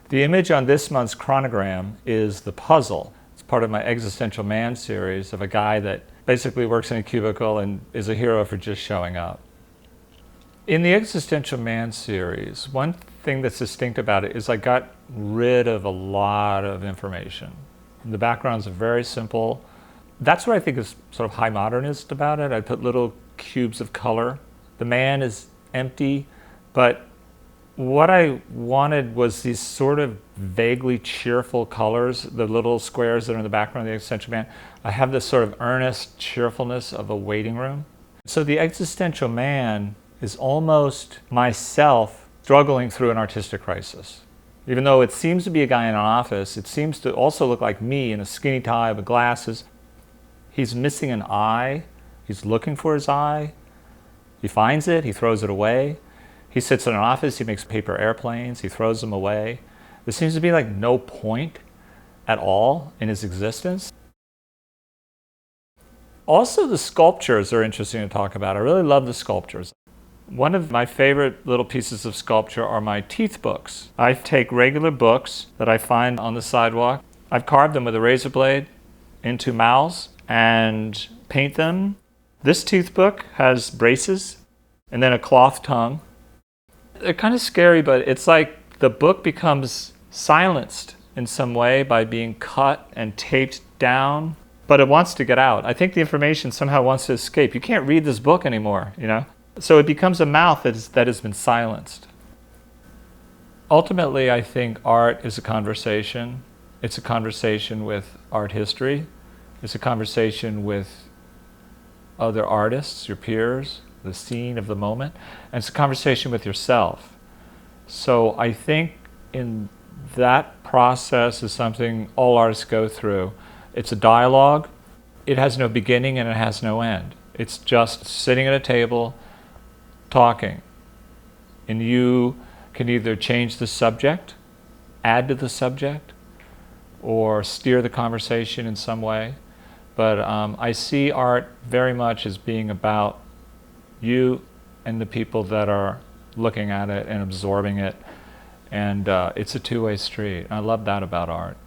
The image on this month's Chronogram is the puzzle. It's part of my Existential Man series of a guy that basically works in a cubicle and is a hero for just showing up. In the Existential Man series, one thing that's distinct about it is I got rid of a lot of information. The backgrounds are very simple. That's what I think is sort of high modernist about it. I put little cubes of color. The man is empty, but what I wanted was these sort of vaguely cheerful colors, the little squares that are in the background of the Existential Man. I have this sort of earnest cheerfulness of a waiting room. So the Existential Man is almost myself struggling through an artistic crisis. Even though it seems to be a guy in an office, it seems to also look like me in a skinny tie with glasses. He's missing an eye. He's looking for his eye. He finds it, he throws it away. He sits in an office, he makes paper airplanes, he throws them away. There seems to be like no point at all in his existence. Also, the sculptures are interesting to talk about. I really love the sculptures. One of my favorite little pieces of sculpture are my teeth books. I take regular books that I find on the sidewalk. I've carved them with a razor blade into mouths and paint them. This tooth book has braces and then a cloth tongue. They're kind of scary, but it's like the book becomes silenced in some way by being cut and taped down, but it wants to get out. I think the information somehow wants to escape. You can't read this book anymore, you know? So it becomes a mouth that has been silenced. Ultimately, I think art is a conversation. It's a conversation with art history. It's a conversation with other artists, your peers, the scene of the moment, and it's a conversation with yourself. So I think in that process is something all artists go through. It's a dialogue. It has no beginning and it has no end. It's just sitting at a table, talking. And you can either change the subject, add to the subject, or steer the conversation in some way. But I see art very much as being about you and the people that are looking at it and absorbing it. And it's a two-way street. I love that about art.